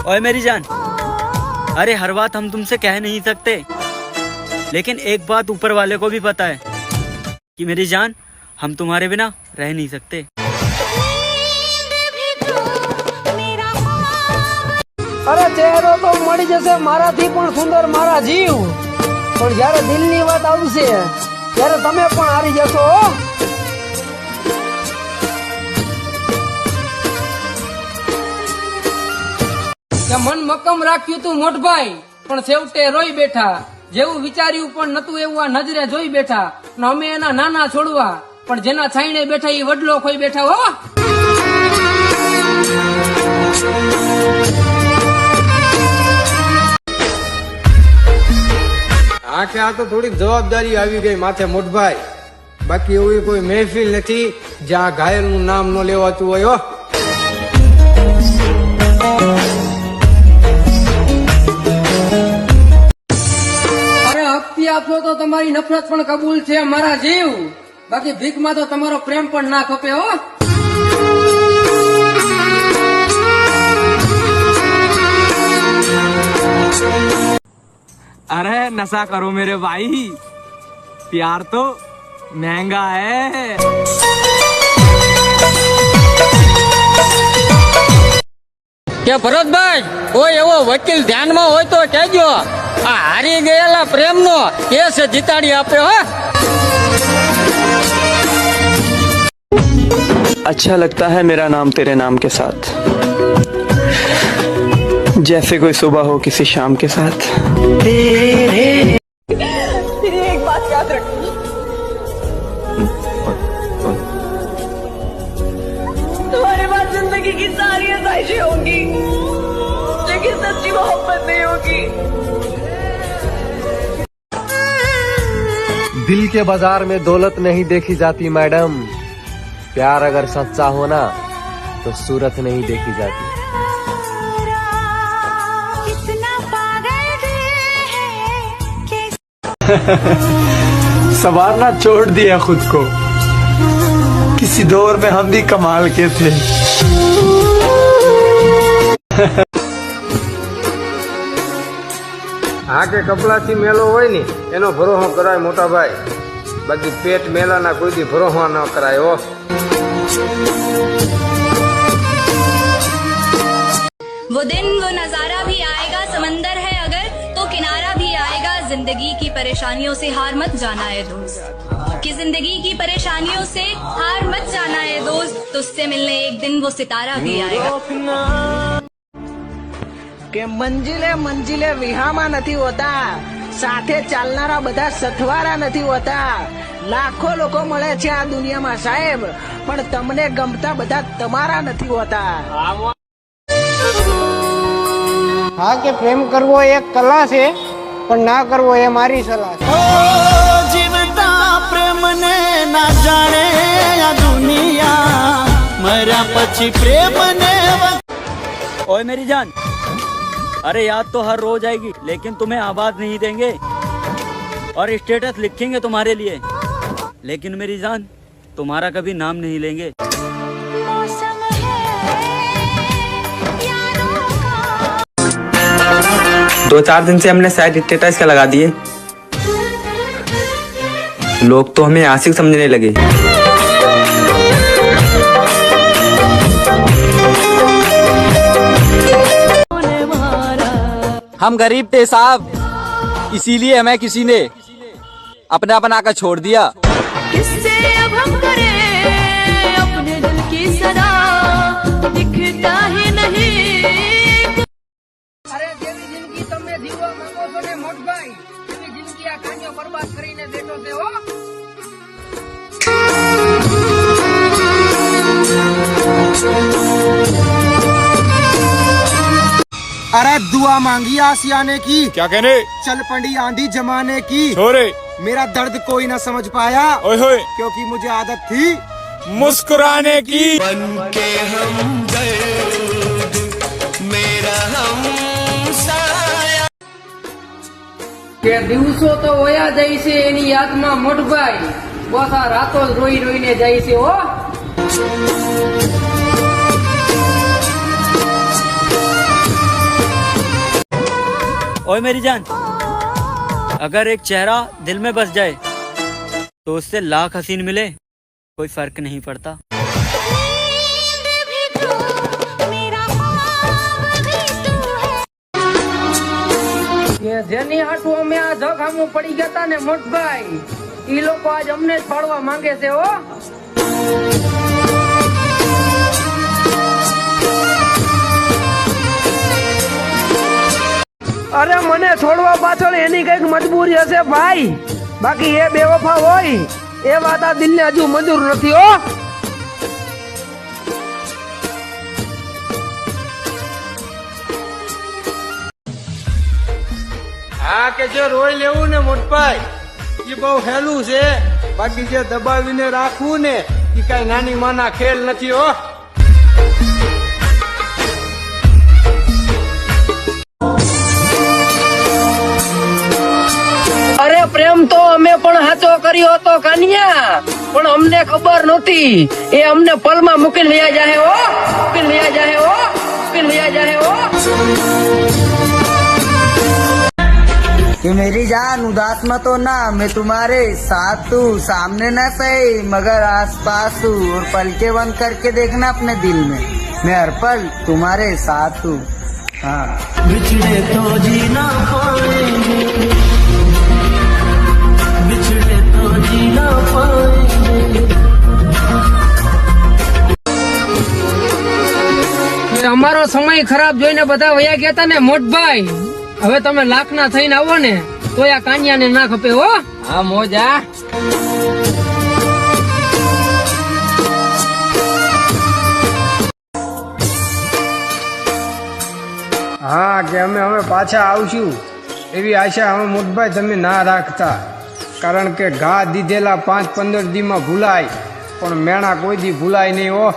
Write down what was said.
ओए मेरी जान, अरे हर बात हम तुमसे कह नहीं सकते, लेकिन एक बात ऊपर वाले को भी पता है कि मेरी जान, हम तुम्हारे बिना रह नहीं सकते। अरे चेहरो तो मળી જશે મારાથી પણ સુંદર મારા જીવ, પણ જ્યારે દિલની વાત આવશે ત્યારે તમે પણ હારી જશો। મન મક્કમ રાખ્યું તું મોટભાઈ, પણ છેવટે રોઈ બેઠા। જેવું વિચાર્યું પણ નતું એવું આ નજરે જોઈ બેઠા। અમે એના નાના છોડવા, પણ જેના છાયણે બેઠા એ વડલો ખોઈ બેઠા હો। આ કે આ તો થોડીક જવાબદારી આવી ગઈ માથે મોટભાઈ, બાકી એવી કોઈ મહેફિલ નથી જ્યાં ઘાયલનું નામ ન લેવાતું હોય હો। અરે હપ્તી આપો તો તમારી નફરત પણ કબૂલ છે મારા જીવ, બાકી ભીખમાં તો તમારો પ્રેમ પણ ના ખપે હો। अरे नशा करो मेरे भाई, प्यार तो महंगा है। કે ભરતભાઈ, કોઈ એવો વકીલ ધ્યાનમાં હોય તો કહેજો, આ હારી ગયેલા પ્રેમનો કેસ જીતાડી આપે હો। अच्छा लगता है मेरा नाम तेरे नाम के साथ, जैसे कोई सुबह हो किसी शाम के साथ। तेरी एक बात याद रखनी, तुम्हारे बाद जिंदगी की सारी आसाइशें होंगी, लेकिन सच्ची मोहब्बत नहीं होगी। दिल के बाजार में दौलत नहीं देखी जाती मैडम, प्यार अगर सच्चा हो ना तो सूरत नहीं देखी जाती। संवारना छोड़ दिया खुद को, किसी दौर में हम भी कमाल के थे। આ કે કપડાથી મેલો હોય ને એનો ભરોસો કરાય મોટા ભાઈ, બાકી પેટ મેલાના કોઈ દી ભરોસો ન કરાય હો। वो दिन वो नजारा भी आएगा, समंदर है अगर तो किनारा भी आएगा। जिंदगी की परेशानियों से हार मत जाना है दोस्त, कि जिंदगी की परेशानियों से हार मत जाना है दोस्त, तुझसे मिलने एक दिन वो सितारा भी आएगा। કે મંજિલે મંજિલે વિહામાં નથી હોતા, સાથે ચાલનારા બધા સથવારા નથી હોતા। લાખો લોકો મળે છે આ દુનિયામાં સાહેબ, પણ તમને ગમતા બધા તમારા નથી હોતા। હા કે પ્રેમ કરવો એક કલા છે, પણ ના કરવો એ મારી સલાહ છે। जीवता प्रेम ने ना जाने आ दुनिया, मरा पछी प्रेम ने। ओए मेरी जान, अरे याद तो हर रोज आएगी, लेकिन तुम्हें आवाज नहीं देंगे और स्टेटस लिखेंगे तुम्हारे लिए, लेकिन मेरी जान तुम्हारा कभी नाम नहीं लेंगे। दो चार दिन से हमने शायद स्टेटस का लगा दिए, लोग तो हमें आशिक समझने लगे। हम गरीब थे साहब, इसीलिए हमें किसी ने अपना बनाकर छोड़ दिया। किससे अब हम करें अपने दिल की सदा, दिखता ही नहीं। અરે જેવી જિંદગી તમે જીવવા માંગો છો ને મોટભાઈ, એવી જિંદગી આ કાન્યો બરબાદ કરીને બેઠો છે હો। अरे दुआ मांगी आसियाने की, क्या कहने? चल पड़ी आंधी जमाने की, छोरे मेरा दर्द कोई ना समझ पाया, ओए होए क्योंकि मुझे आदत थी मुस्कुराने की। बनके हम दर्द मेरा हमसाया। કે દિવસો તો વયા જાય છે એની યાદમાં મોટભાઈ, બસ આ રાતો જ રોઈ રોઈને જાય છે હો। ओए मेरी जान, अगर एक चेहरा दिल में बस जाए तो उससे लाख हसीन मिले कोई फर्क नहीं पड़ता। જેની હાટું અમે આ જખામું પડી ગયા તા ને મોટભાઈ, ઈ લોકો આજ અમને જ પાડવા માંગે છે હો। અરે મને છોડવા પાછળ એની કઈક મજબૂરી હશે ભાઈ, બાકી એ બેવફા હોય એ વાત આ દિલને હજુ મંજૂર નથી હો। હા કે જે રોઈ લેવું ને મોટભાઈ એ બહુ હેલું છે, બાકી જે દબાવીને રાખવું ને એ કઈ નાની માના ખેલ નથી હો। અરે પ્રેમ તો અમે પણ હાચો કર્યો હતો કાનિયા, પણ અમને ખબર નહોતી એ અમને પલમાં મૂકીને વયા જાહે હો, મૂકીને વયા જાહે હો, મૂકીને વયા જાહે હો। कि मेरी जान उदास मत होना, मैं तुम्हारे साथ हूँ, सामने न सही मगर आस पास हूँ, और पलके बंद करके देखना अपने दिल में, मैं हर पल तुम्हारे साथ हूँ। हाँ बिछड़े तो जीना पाएंगे, बिछड़े तो जीना पाएंगे। અમારો સમય ખરાબ જોઈને બધા વયા ગયા તા ને મોટભાઈ, હવે તમે લાખના થઈને આવો ને તો આ કાનિયાને ના ખપે હો। હા મોજા। હા કે અમે પાછા આવશું એવી આશા અમે મોટભાઈ તમે ના રાખતા, કારણ કે ઘા દીધેલા 5-15 દીમાં ભૂલાય પણ મેણા કોઈ દી ભૂલાય નહીં હો।